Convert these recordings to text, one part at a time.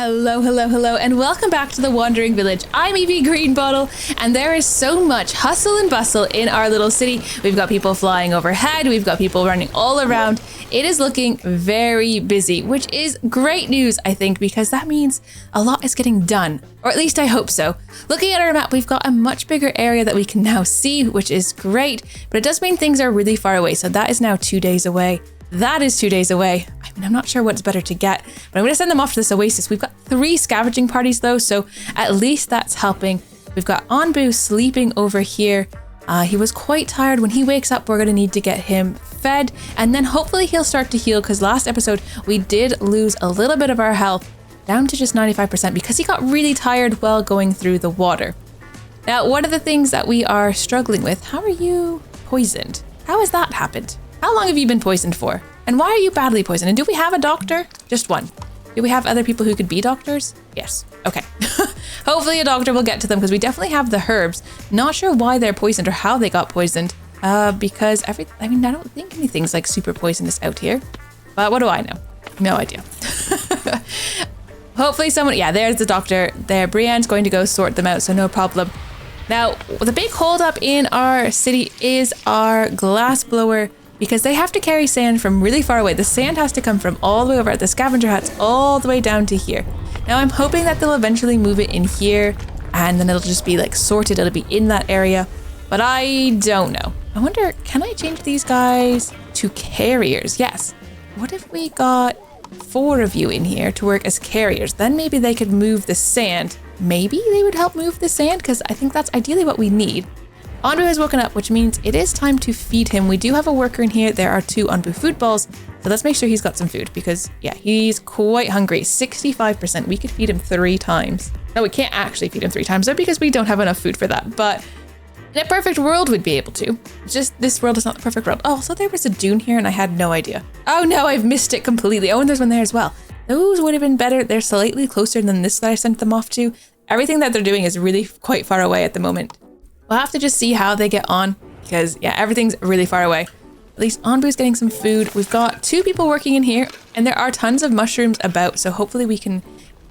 Hello, hello, hello, and welcome back to the Wandering Village. I'm Evey Greenbottle, and there is so much hustle and bustle in our little city. We've got people flying overhead, we've got people running all around. It is looking very busy, which is great news, I think, because that means a lot is getting done, or at least I hope so. Looking at our map, we've got a much bigger area that we can now see, which is great, but it does mean things are really far away, so that is now 2 days away. That is 2 days away. I mean, I'm not sure what's better to get, but I'm going to send them off to this oasis. We've got 3 scavenging parties though, so at least that's helping. We've got Onbu sleeping over here. He was quite tired. When he wakes up, we're going to need to get him fed, and then hopefully he'll start to heal, because last episode we did lose a little bit of our health down to just 95% because he got really tired while going through the water. Now, one of the things that we are struggling with, how are you poisoned? How has that happened? How long have you been poisoned for? And why are you badly poisoned? And do we have a doctor? Just one. Do we have other people who could be doctors? Yes. Okay. Hopefully a doctor will get to them, because we definitely have the herbs. Not sure why they're poisoned or how they got poisoned. Because I don't think anything's like super poisonous out here. But what do I know? No idea. Hopefully someone, yeah, there's the doctor there. Brienne's going to go sort them out, so no problem. Now, the big holdup in our city is our glass blower, because they have to carry sand from really far away. The sand has to come from all the way over at the scavenger huts all the way down to here. Now I'm hoping that they'll eventually move it in here, and then it'll just be like sorted, it'll be in that area, but I don't know. I wonder, can I change these guys to carriers? Yes. What if we got 4 of you in here to work as carriers? Then maybe they could move the sand. Maybe they would help move the sand, because I think that's ideally what we need. Onbu has woken up, which means it is time to feed him. We do have a worker in here. There are 2 Onbu food balls. So let's make sure he's got some food, because yeah, he's quite hungry. 65%. We could feed him 3 times. No, we can't actually feed him 3 times though, because we don't have enough food for that. But in a perfect world, we'd be able to. It's just this world is not the perfect world. Oh, so there was a dune here and I had no idea. Oh no, I've missed it completely. Oh, and there's one there as well. Those would have been better. They're slightly closer than this that I sent them off to. Everything that they're doing is really quite far away at the moment. We'll have to just see how they get on, because yeah, everything's really far away. At least Onbu's getting some food. We've got 2 people working in here, and there are tons of mushrooms about, so hopefully we can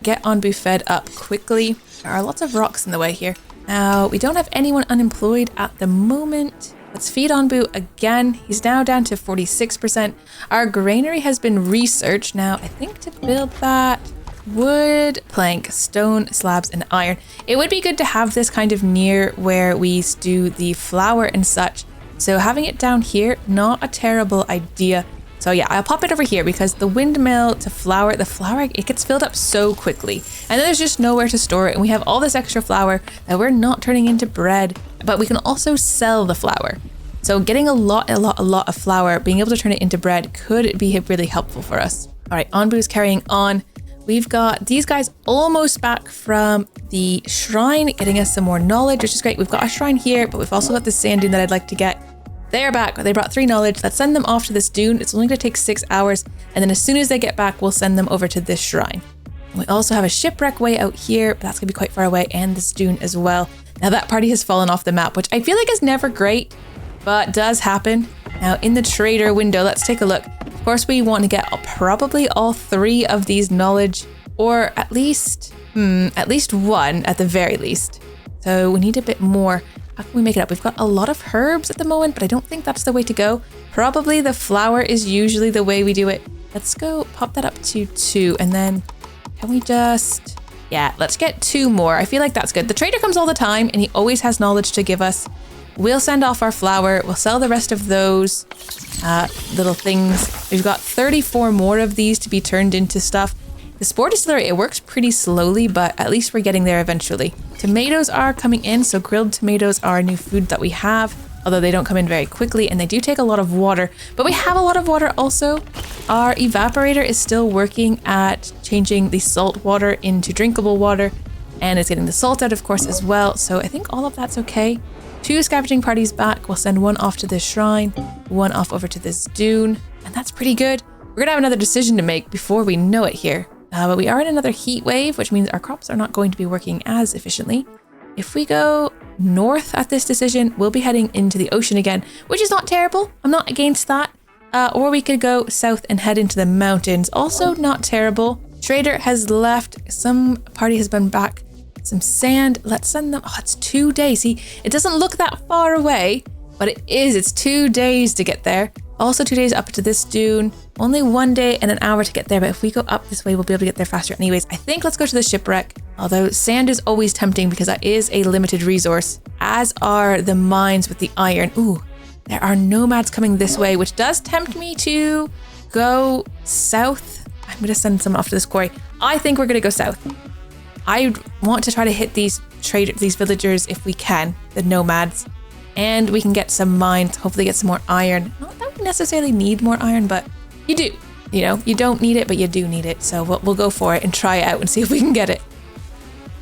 get Onbu fed up quickly. There are lots of rocks in the way here. Now, we don't have anyone unemployed at the moment. Let's feed Onbu again. He's now down to 46%. Our granary has been researched. Now, I think to build that, wood, plank, stone, slabs, and iron. It would be good to have this kind of near where we do the flour and such. So having it down here, not a terrible idea. So yeah, I'll pop it over here, because the windmill to flour, the flour, it gets filled up so quickly. And then there's just nowhere to store it. And we have all this extra flour that we're not turning into bread, but we can also sell the flour. So getting a lot of flour, being able to turn it into bread could be really helpful for us. All right, Onbu's carrying on. We've got these guys almost back from the shrine, getting us some more knowledge, which is great. We've got a shrine here, but we've also got this sand dune that I'd like to get. They're back. They brought 3 knowledge. Let's send them off to this dune. It's only going to take 6 hours. And then as soon as they get back, we'll send them over to this shrine. And we also have a shipwreck way out here, but that's going to be quite far away, and this dune as well. Now that party has fallen off the map, which I feel like is never great, but does happen. Now in the trader window, let's take a look. Of course, we want to get probably all 3 of these knowledge, or at least 1 at the very least. So we need a bit more. How can we make it up? We've got a lot of herbs at the moment, but I don't think that's the way to go. Probably the flour is usually the way we do it. Let's go pop that up to 2, and then can we just, yeah, let's get 2 more. I feel like that's good. The trader comes all the time and he always has knowledge to give us. We'll send off our flour. We'll sell the rest of those little things. We've got 34 more of these to be turned into stuff. The spore distillery, it works pretty slowly, but at least we're getting there eventually. Tomatoes are coming in, so grilled tomatoes are a new food that we have, although they don't come in very quickly, and they do take a lot of water, but we have a lot of water also. Our evaporator is still working at changing the salt water into drinkable water, and it's getting the salt out, of course, as well, so I think all of that's okay. 2 scavenging parties back. We'll send 1 off to this shrine, 1 off over to this dune, and that's pretty good. We're gonna have another decision to make before we know it here. But we are in another heat wave, which means our crops are not going to be working as efficiently. If we go north at this decision, we'll be heading into the ocean again, which is not terrible. I'm not against that. Or we could go south and head into the mountains. Also not terrible. Trader has left. Some party has been back. Some sand. Let's send them. Oh, it's 2 days. See, it doesn't look that far away, but it is. It's 2 days to get there. Also 2 days up to this dune. Only 1 day and an hour to get there, but if we go up this way, we'll be able to get there faster anyways. I think let's go to the shipwreck. Although sand is always tempting because that is a limited resource, as are the mines with the iron. Ooh, there are nomads coming this way, which does tempt me to go south. I'm gonna send someone off to this quarry. I think we're gonna go south. I want to try to hit these villagers if we can, the nomads, and we can get some mines, hopefully get some more iron. Not that we necessarily need more iron, but you do. You know, you don't need it, but you do need it. So we'll go for it and try it out and see if we can get it.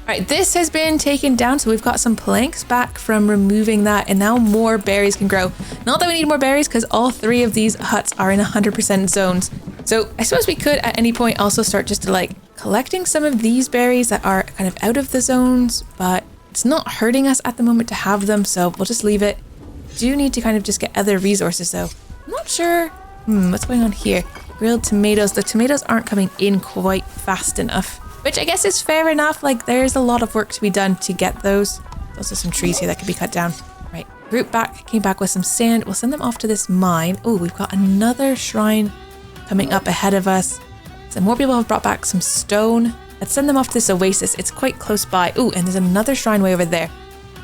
All right, this has been taken down, so we've got some planks back from removing that, and now more berries can grow. Not that we need more berries, because all 3 of these huts are in 100% zones. So I suppose we could at any point also start just to like collecting some of these berries that are kind of out of the zones, but it's not hurting us at the moment to have them, so we'll just leave it. Do need to kind of just get other resources though. I'm not sure, what's going on here? Grilled tomatoes. The tomatoes aren't coming in quite fast enough, which I guess is fair enough. Like, there's a lot of work to be done to get those. There's also some trees here that could be cut down. Right, group back, came back with some sand. We'll send them off to this mine. Oh, we've got another shrine coming up ahead of us. So more people have brought back some stone. Let's send them off to this oasis. It's quite close by. Oh, and there's another shrine way over there.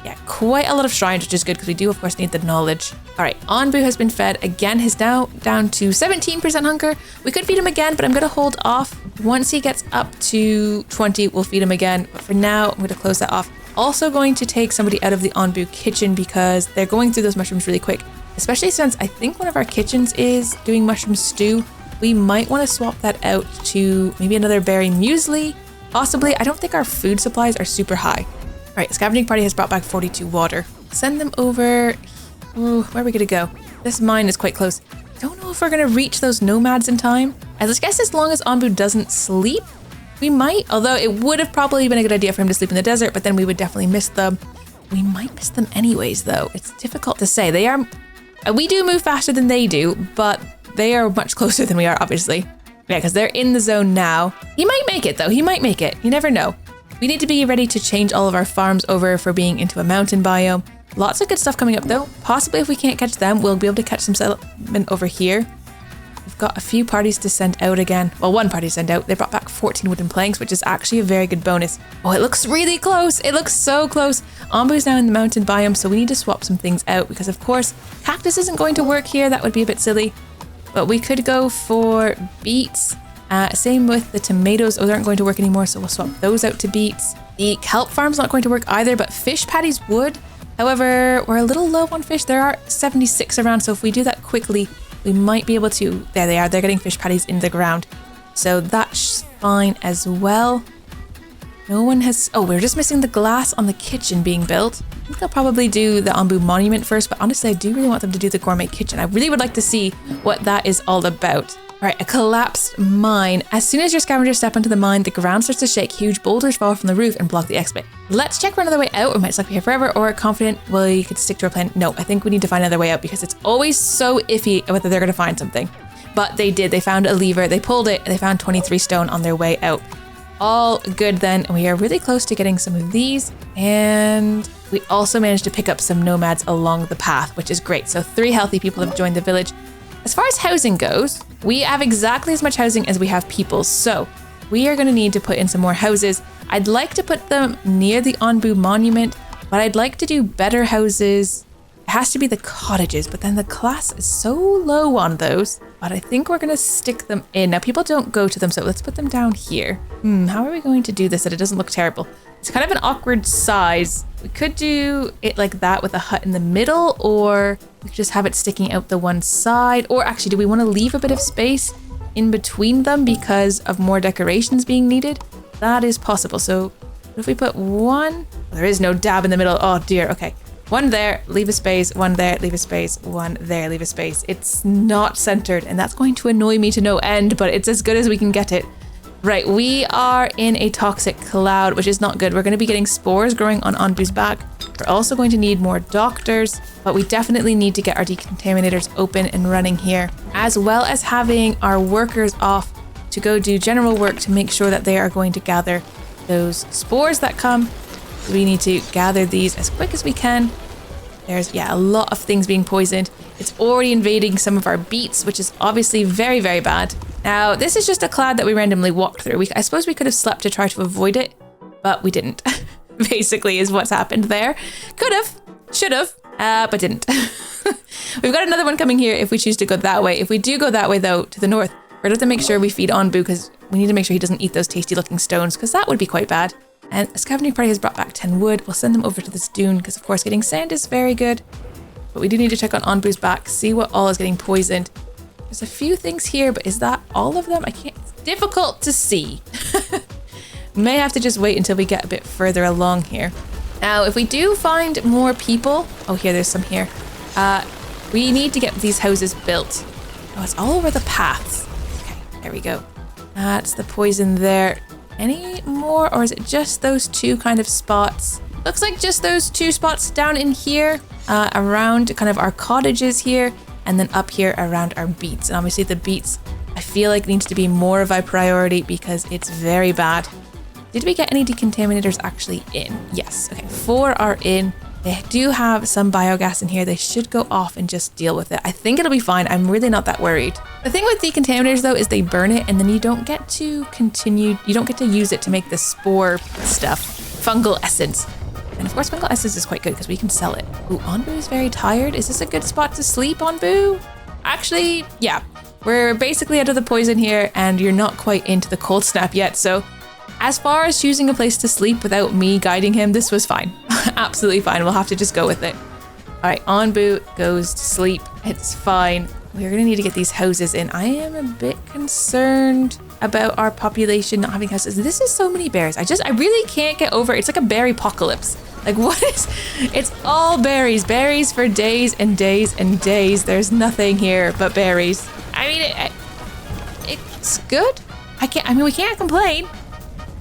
Yeah, quite a lot of shrines, which is good because we do, of course, need the knowledge. All right, Onbu has been fed. Again, he's now down to 17% hunger. We could feed him again, but I'm going to hold off. Once he gets up to 20, we'll feed him again. But for now, I'm going to close that off. Also going to take somebody out of the Onbu kitchen because they're going through those mushrooms really quick, especially since I think one of our kitchens is doing mushroom stew. We might want to swap that out to maybe another berry muesli. Possibly. I don't think our food supplies are super high. All right, scavenging party has brought back 42 water. Send them over. Ooh, where are we going to go? This mine is quite close. Don't know if we're going to reach those nomads in time. I guess as long as Onbu doesn't sleep, we might. Although it would have probably been a good idea for him to sleep in the desert, but then we would definitely miss them. We might miss them anyways, though. It's difficult to say. We do move faster than they do, but they are much closer than we are, obviously. Yeah, because they're in the zone now. He might make it, though. He might make it. You never know. We need to be ready to change all of our farms over for being into a mountain biome. Lots of good stuff coming up, though. Possibly if we can't catch them, we'll be able to catch some settlement over here. We've got a few parties to send out again. Well, one party to send out. They brought back 14 wooden planks, which is actually a very good bonus. Oh, it looks really close. It looks so close. Onbu is now in the mountain biome, so we need to swap some things out because, of course, cactus isn't going to work here. That would be a bit silly. But we could go for beets. Same with the tomatoes. Those aren't going to work anymore, so we'll swap those out to beets. The kelp farm's not going to work either, but fish patties would. However, we're a little low on fish. There are 76 around, so if we do that quickly, we might be able to... There they are. They're getting fish patties in the ground. So that's fine as well. No one has... Oh, we're just missing the glass on the kitchen being built. I think they'll probably do the Onbu monument first, but honestly, I do really want them to do the gourmet kitchen. I really would like to see what that is all about. All right, a collapsed mine. As soon as your scavengers step into the mine, the ground starts to shake. Huge boulders fall from the roof and block the exit. Let's check for another way out. We might stuck here forever, or confident we could stick to our plan. No, I think we need to find another way out because it's always so iffy whether they're going to find something. But they did. They found a lever. They pulled it. And they found 23 stone on their way out. All good then. And we are really close to getting some of these. And we also managed to pick up some nomads along the path, which is great. So 3 healthy people have joined the village. As far as housing goes, we have exactly as much housing as we have people. So we are going to need to put in some more houses. I'd like to put them near the Onbu monument, but I'd like to do better houses. It has to be the cottages, but then the class is so low on those. But I think we're going to stick them in. Now, people don't go to them, so let's put them down here. How are we going to do this so that it doesn't look terrible? It's kind of an awkward size. We could do it like that with a hut in the middle, or we could just have it sticking out the one side. Or actually, do we want to leave a bit of space in between them because of more decorations being needed? That is possible. So if we put one, there is no dab in the middle. Oh dear, okay. One there, leave a space, one there, leave a space, one there, leave a space. It's not centered, and that's going to annoy me to no end, but it's as good as we can get it. Right, we are in a toxic cloud, which is not good. We're going to be getting spores growing on Onbu's back. We're also going to need more doctors, but we definitely need to get our decontaminators open and running here, as well as having our workers off to go do general work to make sure that they are going to gather those spores that come. We need to gather these as quick as we can. There's, yeah, a lot of things being poisoned. It's already invading some of our beets, which is obviously very, very bad. Now, this is just a cloud that we randomly walked through. I suppose we could have slept to try to avoid it, but we didn't. Basically is what's happened there. Could have, should have, but didn't. We've got another one coming here if we choose to go that way. If we do go that way, though, to the north, we're going to have to make sure we feed Onbu because we need to make sure he doesn't eat those tasty looking stones because that would be quite bad. And a scavenging party has brought back 10 wood. We'll send them over to this dune because, of course, getting sand is very good. But we do need to check on Onbu's back, see what all is getting poisoned. There's a few things here, but is that all of them? I can't. It's difficult to see. May have to just wait until we get a bit further along here. Now, if we do find more people... Oh, here, there's some here. We need to get these houses built. Oh, it's all over the paths. Okay, there we go. That's the poison there. Any more, or is it just those two kind of spots? Looks like just those two spots down in here, around kind of our cottages here, and then up here around our beets. And obviously the beets, I feel like needs to be more of a priority because it's very bad. Did we get any decontaminators actually in? Yes, okay, 4 are in. They do have some biogas in here. They should go off and just deal with it. I think it'll be fine. I'm really not that worried. The thing with decontaminators though is they burn it and then you don't get to continue, you don't get to use it to make the spore stuff, fungal essence. And of course fungal essence is quite good because we can sell it. Ooh, Onbu is very tired. Is this a good spot to sleep, Onbu? Actually, yeah. We're basically out of the poison here and you're not quite into the cold snap yet. So as far as choosing a place to sleep without me guiding him, this was fine. Absolutely fine. We'll have to just go with it. All right, Onbu goes to sleep. It's fine. We're going to need to get these houses in. I am a bit concerned about our population not having houses. This is so many bears. I really can't get over it. It's like a berry apocalypse. Like what is, it's all berries. Berries for days and days and days. There's nothing here but berries. I mean, it's good. We can't complain.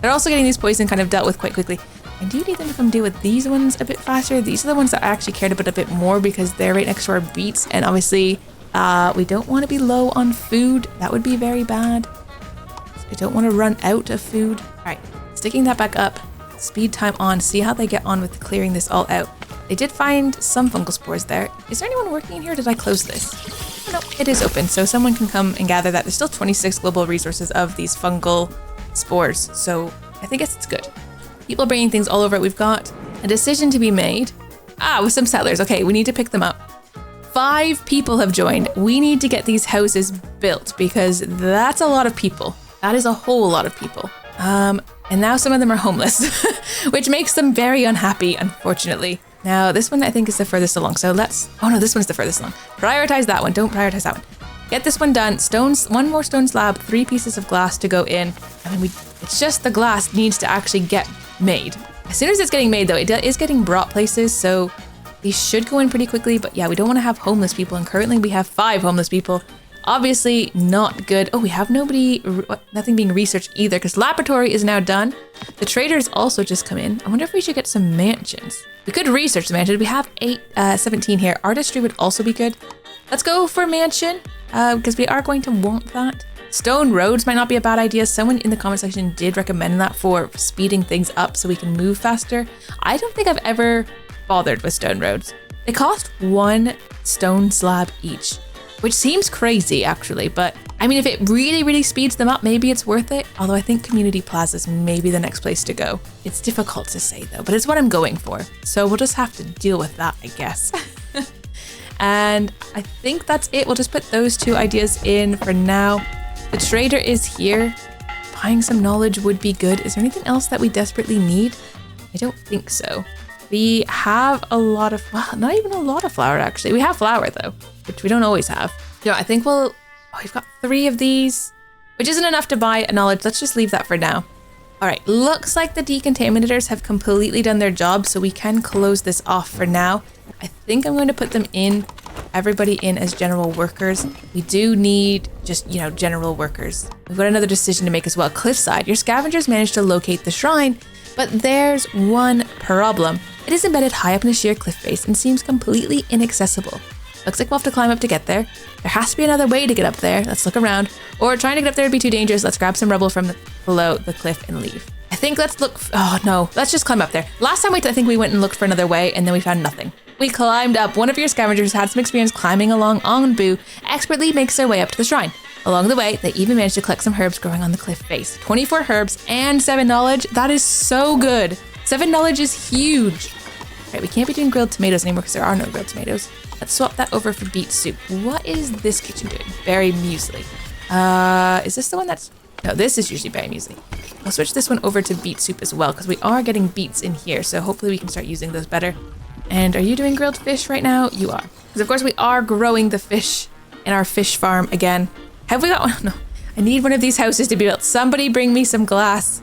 They're also getting these poison kind of dealt with quite quickly. I do need them to come deal with these ones a bit faster. These are the ones that I actually cared about a bit more because they're right next to our beets. And obviously, we don't want to be low on food. That would be very bad. I don't want to run out of food. All right, sticking that back up. Speed time on. See how they get on with clearing this all out. They did find some fungal spores there. Is there anyone working in here? Did I close this? Oh, no, it is open. So someone can come and gather that. There's still 26 global resources of these fungal spores, so I think it's good. People bringing things all over it. We've got a decision to be made. With some settlers. Okay, we need to pick them up. 5 people have joined. We need to get these houses built because that's a lot of people. That is a whole lot of people. And now some of them are homeless, which makes them very unhappy, unfortunately. Now, this one I think is the furthest along. So oh no, this one's the furthest along. Prioritize that one. Don't prioritize that one. Get this one done. Stones, 1 more stone slab, 3 pieces of glass to go in. I mean, it's just the glass needs to actually get made. As soon as it's getting made though, it is getting brought places, so these should go in pretty quickly, but yeah, we don't want to have homeless people, and currently we have 5 homeless people. Obviously not good. Oh, we have nothing being researched either, because laboratory is now done. The traders also just come in. I wonder if we should get some mansions. We could research the mansion. We have 17 here. Artistry would also be good. Let's go for mansion. Because we are going to want that. Stone roads might not be a bad idea. Someone in the comment section did recommend that for speeding things up so we can move faster. I don't think I've ever bothered with stone roads. They cost 1 stone slab each, which seems crazy actually, but I mean, if it really, really speeds them up, maybe it's worth it. Although I think community plazas may be the next place to go. It's difficult to say though, but it's what I'm going for. So we'll just have to deal with that, I guess. And I think that's it. We'll just put those 2 ideas in for now. The trader is here. Buying some knowledge would be good. Is there anything else that we desperately need? I don't think so. We have a lot of, well, not even a lot of flour actually. We have flour though, which we don't always have. I think we've got 3 of these, which isn't enough to buy a knowledge. Let's just leave that for now. All right, looks like the decontaminators have completely done their job, so we can close this off for now. I think I'm going to put them in, everybody in as general workers. We do need just, general workers. We've got another decision to make as well. Cliffside, your scavengers managed to locate the shrine, but there's one problem. It is embedded high up in a sheer cliff face and seems completely inaccessible. Looks like we'll have to climb up to get there. There has to be another way to get up there. Let's look around. Or trying to get up there would be too dangerous. Let's grab some rubble from below the cliff and leave. I think let's look. Oh no, let's just climb up there. Last time I think we went and looked for another way and then we found nothing. We climbed up. One of your scavengers had some experience climbing along Onbu, expertly makes their way up to the shrine. Along the way, they even managed to collect some herbs growing on the cliff face. 24 herbs and 7 knowledge. That is so good. 7 knowledge is huge. Right, we can't be doing grilled tomatoes anymore because there are no grilled tomatoes. Let's swap that over for beet soup. What is this kitchen doing? Berry muesli. Is this the one that's... No, this is usually berry muesli. I'll switch this one over to beet soup as well because we are getting beets in here. So hopefully we can start using those better. And are you doing grilled fish right now? You are. Because of course we are growing the fish in our fish farm again. Have we got one? No. I need one of these houses to be built. Somebody bring me some glass.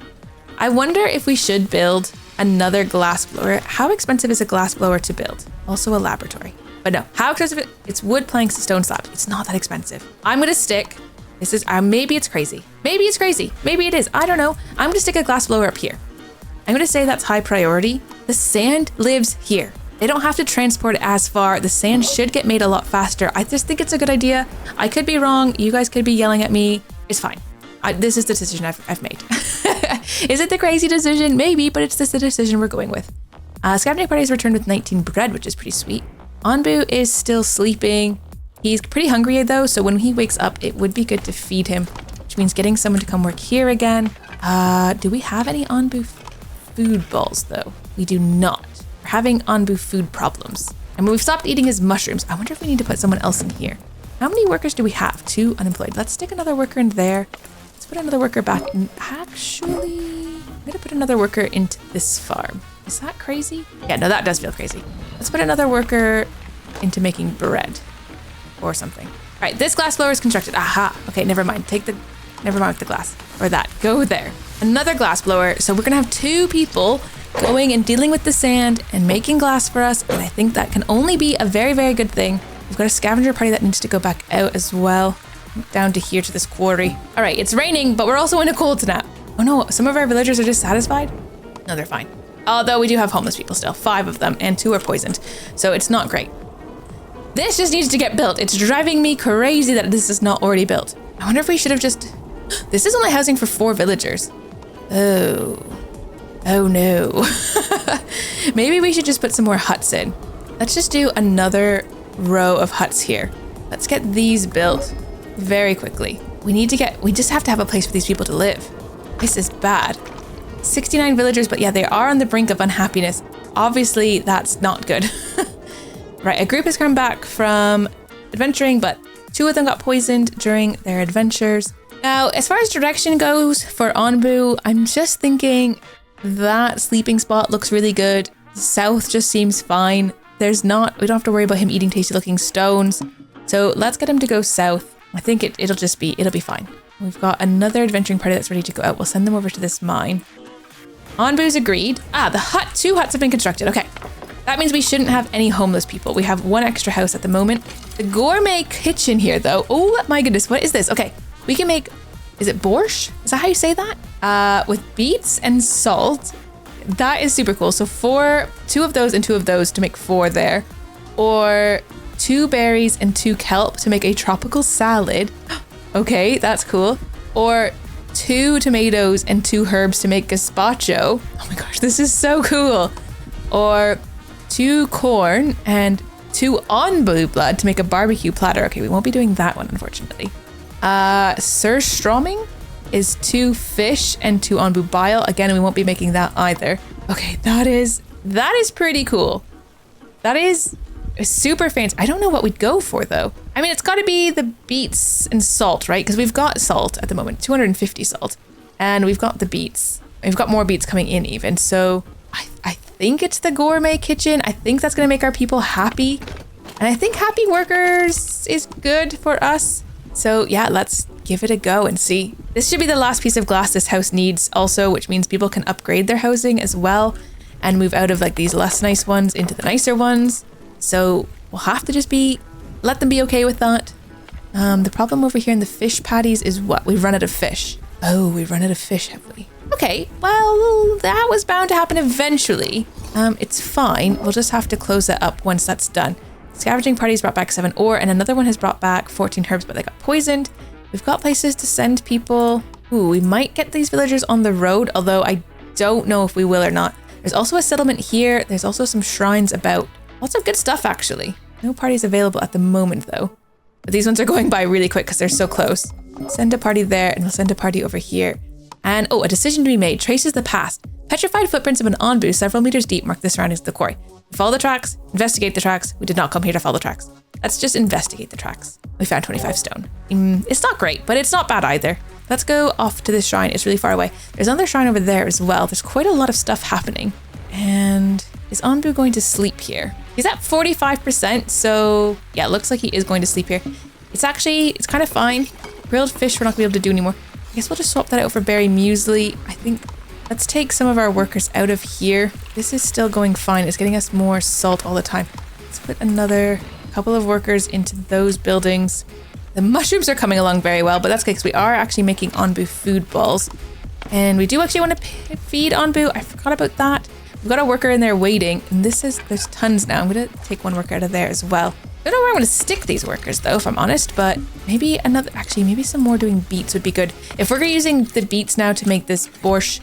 I wonder if we should build another glass blower. How expensive is a glass blower to build? Also a laboratory. But no, how expensive? It's wood planks, stone slabs. It's not that expensive. I'm gonna stick, this is, maybe it's crazy. Maybe it's crazy. Maybe it is. I don't know. I'm gonna stick a glass blower up here. I'm gonna say that's high priority. The sand lives here. They don't have to transport it as far. The sand should get made a lot faster. I just think it's a good idea. I could be wrong. You guys could be yelling at me. It's fine. This is the decision I've made. Is it the crazy decision? Maybe, but it's the decision we're going with. Scavenging party has returned with 19 bread, which is pretty sweet. Onbu is still sleeping. He's pretty hungry though, so when he wakes up, it would be good to feed him, which means getting someone to come work here again. Do we have any Onbu food balls though? We do not. We're having Onbu food problems. And we've stopped eating his mushrooms. I wonder if we need to put someone else in here. How many workers do we have? 2 unemployed. Let's stick another worker in there. Let's put another worker back in. Actually, I'm gonna put another worker into this farm. Is that crazy? Yeah, no, that does feel crazy. Let's put another worker into making bread or something. All right, this glass blower is constructed. Aha. Okay, never mind. Never mind with the glass or that. Go there. Another glass blower. So we're gonna have 2 people going and dealing with the sand and making glass for us. And I think that can only be a very, very good thing. We've got a scavenger party that needs to go back out as well. Down to here to this quarry. All right, it's raining, but we're also in a cold snap. Oh no, some of our villagers are dissatisfied. No, they're fine. Although we do have homeless people still, 5 of them, and 2 are poisoned. So it's not great. This just needs to get built. It's driving me crazy that this is not already built. I wonder if we should have just... This is only housing for 4 villagers. Oh no. Maybe we should just put some more huts in. Let's just do another row of huts here. Let's get these built very quickly. We just have to have a place for these people to live. This is bad. 69 villagers, but yeah, they are on the brink of unhappiness. Obviously, that's not good. Right, a group has come back from adventuring, but 2 of them got poisoned during their adventures. Now, as far as direction goes for Onbu, I'm just thinking that sleeping spot looks really good. South just seems fine. We don't have to worry about him eating tasty looking stones. So let's get him to go south. I think it'll be fine. We've got another adventuring party that's ready to go out. We'll send them over to this mine. Onbu's agreed. 2 huts have been constructed. Okay. That means we shouldn't have any homeless people. We have 1 extra house at the moment. The gourmet kitchen here though. Oh my goodness, what is this? Okay, we can make, is it borscht? Is that how you say that? With beets and salt. That is super cool. So 2 of those and 2 of those to make 4 there. Or 2 berries and 2 kelp to make a tropical salad. Okay, that's cool. Or 2 tomatoes and 2 herbs to make gazpacho. Oh my gosh, this is so cool. Or 2 corn and 2 Onbu blood to make a barbecue platter. Okay, we won't be doing that one, unfortunately. Surströmming is 2 fish and 2 Onbu bile. Again, we won't be making that either. Okay, that is pretty cool. That is super fancy. I don't know what we'd go for though. I mean, it's got to be the beets and salt, right? Because we've got salt at the moment, 250 salt, and we've got the beets. We've got more beets coming in even. So I think it's the gourmet kitchen. I think that's gonna make our people happy, and I think happy workers is good for us. So yeah, let's give it a go and see. This should be the last piece of glass this house needs also, which means people can upgrade their housing as well and move out of like these less nice ones into the nicer ones. So we'll have to just let them be okay with that. The problem over here in the fish patties is what? We've run out of fish. Oh, we've run out of fish, have we? Okay, well, that was bound to happen eventually. It's fine. We'll just have to close that up once that's done. Scavenging parties brought back 7 ore, and another one has brought back 14 herbs, but they got poisoned. We've got places to send people. Ooh, we might get these villagers on the road, although I don't know if we will or not. There's also a settlement here. There's also some shrines about. Lots of good stuff, actually. No parties available at the moment, though. But these ones are going by really quick because they're so close. Send a party there, and we'll send a party over here. And, oh, a decision to be made. Traces the past. Petrified footprints of an Onbu several meters deep mark the surroundings of the quarry. We follow the tracks, investigate the tracks. We did not come here to follow the tracks. Let's just investigate the tracks. We found 25 stone. It's not great, but it's not bad either. Let's go off to this shrine. It's really far away. There's another shrine over there as well. There's quite a lot of stuff happening. And is Onbu going to sleep here? He's at 45%, so yeah, it looks like he is going to sleep here. It's kind of fine. Grilled fish we're not going to be able to do anymore. I guess we'll just swap that out for berry muesli. I think let's take some of our workers out of here. This is still going fine. It's getting us more salt all the time. Let's put another couple of workers into those buildings. The mushrooms are coming along very well, but that's okay because we are actually making Onbu food balls. And we do actually want to feed Onbu. I forgot about that. We've got a worker in there waiting, and there's tons now. I'm going to take one worker out of there as well. I don't know where I'm going to stick these workers though, if I'm honest, but maybe maybe some more doing beets would be good. If we're using the beets now to make this borscht,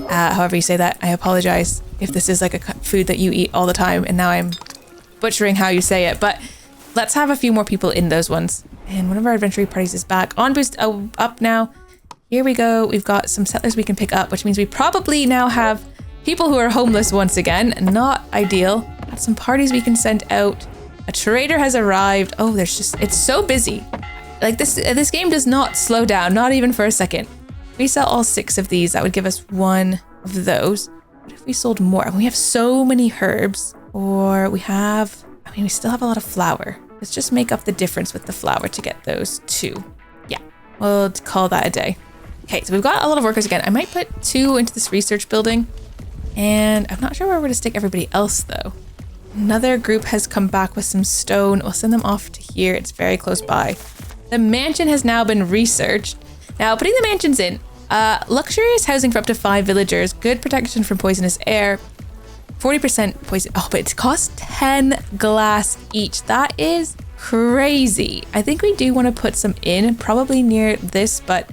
however you say that, I apologize if this is like a food that you eat all the time and now I'm butchering how you say it, but let's have a few more people in those ones. And one of our adventure parties is back. Onbu's up now. Here we go. We've got some settlers we can pick up, which means we probably now have people who are homeless once again. Not ideal. Got some parties we can send out. A trader has arrived. Oh, it's so busy. Like this game does not slow down, not even for a second. We sell all 6 of these. That would give us 1 of those. What if we sold more? We have so many herbs, or we still have a lot of flour. Let's just make up the difference with the flour to get those 2. Yeah, we'll call that a day. Okay, so we've got a lot of workers again. I might put 2 into this research building, and I'm not sure where we're gonna stick everybody else though. Another group has come back with some stone. We'll send them off to here. It's very close by. The mansion has now been researched. Now, putting the mansions in, luxurious housing for up to 5 villagers, good protection from poisonous air, 40% poison. Oh, but it costs 10 glass each. That is crazy. I think we do want to put some in, probably near this, but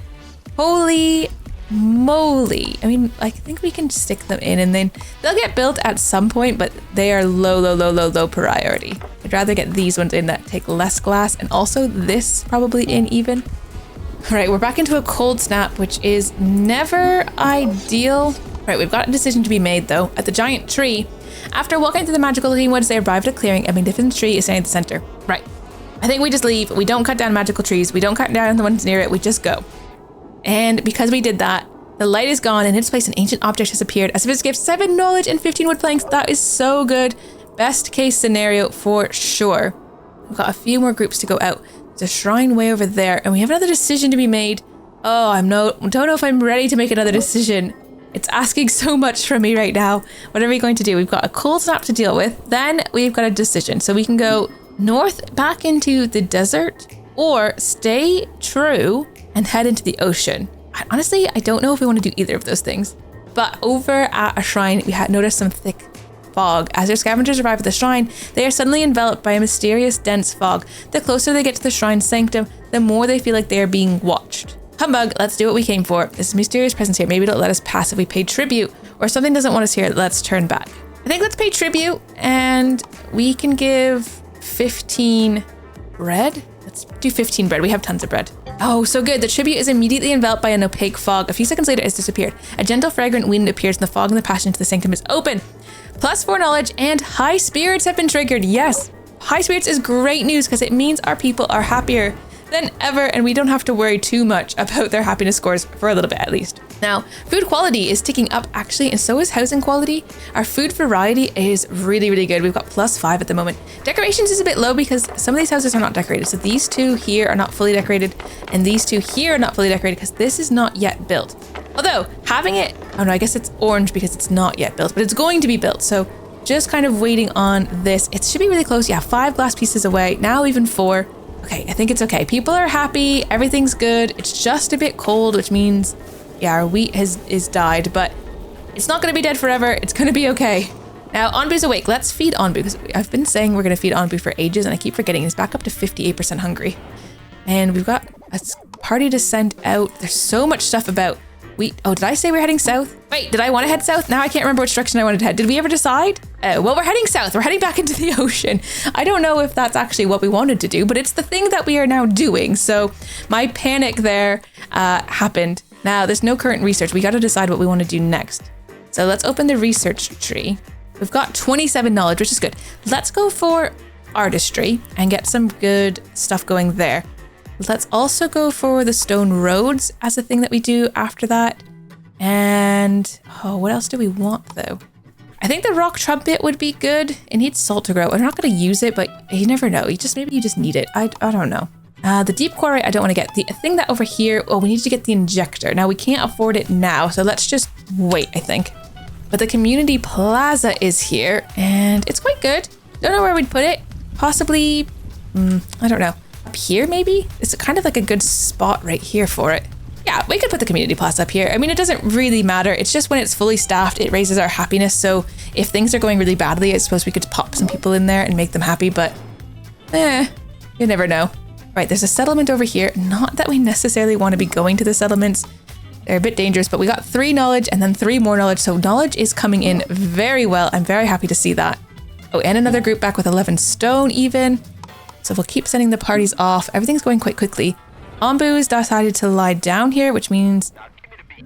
holy moly. I think we can stick them in and then they'll get built at some point, but they are low priority. I'd rather get these ones in that take less glass, and also this probably in even. All right, we're back into a cold snap, which is never ideal. All right, we've got a decision to be made though. At the giant tree, after walking through the magical looking woods, they arrived at a clearing. A magnificent tree is standing at the center. Right, I think we just leave. We don't cut down magical trees. We don't cut down the ones near it. We just go. And because we did that, the light is gone, and in its place an ancient object has appeared as if it's gives 7 knowledge and 15 wood planks. That is so good. Best case scenario for sure. We've got a few more groups to go out. There's a shrine way over there, and we have another decision to be made. Oh, don't know if I'm ready to make another decision. It's asking so much from me right now. What are we going to do? We've got a cold snap to deal with. Then we've got a decision. So we can go north back into the desert, or stay true and head into the ocean. Honestly, I don't know if we want to do either of those things. But over at a shrine, we had noticed some thick fog. As their scavengers arrive at the shrine, they are suddenly enveloped by a mysterious, dense fog. The closer they get to the shrine's sanctum, the more they feel like they are being watched. Humbug, let's do what we came for. This mysterious presence here, maybe it'll let us pass if we pay tribute, or if something doesn't want us here, let's turn back. I think let's pay tribute, and we can give 15 bread. Let's do 15 bread. We have tons of bread. Oh, so good. The tribute is immediately enveloped by an opaque fog. A few seconds later, it's disappeared. A gentle, fragrant wind appears in the fog, and the passage into the sanctum is open. +4 knowledge and high spirits have been triggered. Yes, high spirits is great news because it means our people are happier than ever, and we don't have to worry too much about their happiness scores for a little bit at least. Now, food quality is ticking up actually, and so is housing quality. Our food variety is really, really good. We've got +5 at the moment. Decorations is a bit low because some of these houses are not decorated. So these 2 here are not fully decorated, and these 2 here are not fully decorated because this is not yet built. Although having it, oh no, I guess it's orange because it's not yet built, but it's going to be built. So just kind of waiting on this. It should be really close. Yeah, 5 glass pieces away. Now even 4. Okay, I think it's okay. People are happy. Everything's good. It's just a bit cold, which means, yeah, our wheat is died, but it's not going to be dead forever. It's going to be okay. Now, Onbu's awake. Let's feed Onbu, because I've been saying we're going to feed Onbu for ages, and I keep forgetting. He's back up to 58% hungry. And we've got a party to send out. There's so much stuff about. Oh, did I say we're heading south? Wait, did I want to head south? Now I can't remember which direction I wanted to head. Did we ever decide? Well, we're heading south. We're heading back into the ocean. I don't know if that's actually what we wanted to do, but it's the thing that we are now doing. So my panic there happened. Now, there's no current research. We got to decide what we want to do next. So let's open the research tree. We've got 27 knowledge, which is good. Let's go for artistry and get some good stuff going there. Let's also go for the stone roads as a thing that we do after that. And, what else do we want though? I think the rock trumpet would be good. It needs salt to grow. We're not going to use it, but you never know. Maybe you just need it. I don't know. The deep quarry, I don't want to get. The thing that over here, we need to get the injector. Now we can't afford it now, so let's just wait, I think. But the community plaza is here and it's quite good. Don't know where we'd put it. Possibly, I don't know. Up here, maybe? It's kind of like a good spot right here for it. Yeah, we could put the community plaza up here. I mean, it doesn't really matter. It's just when it's fully staffed, it raises our happiness. So if things are going really badly, I suppose we could pop some people in there and make them happy, but you never know. Right, there's a settlement over here. Not that we necessarily want to be going to the settlements. They're a bit dangerous, but we got 3 knowledge and then 3 more knowledge. So knowledge is coming in very well. I'm very happy to see that. Oh, and another group back with 11 stone even. So we'll keep sending the parties off. Everything's going quite quickly. Onbu's decided to lie down here, which means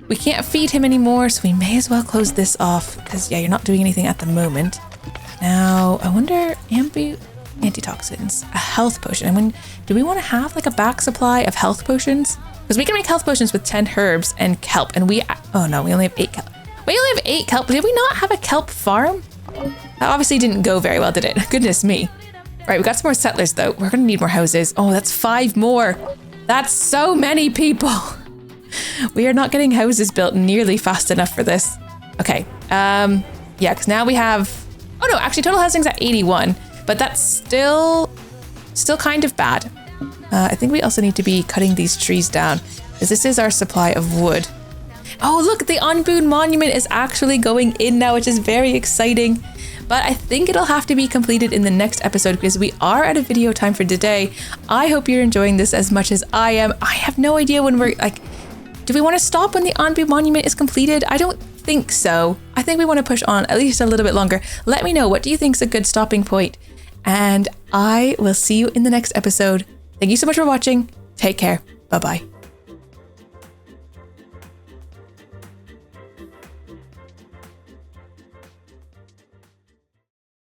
we can't feed him anymore. So we may as well close this off because, yeah, you're not doing anything at the moment. Now, I wonder, antitoxins, a health potion. Do we want to have like a back supply of health potions? Because we can make health potions with 10 herbs and kelp. And we only have 8 kelp. We only have 8 kelp. Did we not have a kelp farm? That obviously didn't go very well, did it? Goodness me. Right, we got some more settlers though. We're gonna need more houses. Oh, that's 5 more. That's so many people. We are not getting houses built nearly fast enough for this. Okay, yeah, because now we have, actually total housing's at 81, but that's still kind of bad. I think we also need to be cutting these trees down because this is our supply of wood. Oh, look, the Onbu monument is actually going in now, which is very exciting. But I think it'll have to be completed in the next episode because we are at a video time for today. I hope you're enjoying this as much as I am. I have no idea when we're do we want to stop when the Onbu monument is completed? I don't think so. I think we want to push on at least a little bit longer. Let me know, what do you think is a good stopping point? And I will see you in the next episode. Thank you so much for watching. Take care. Bye-bye.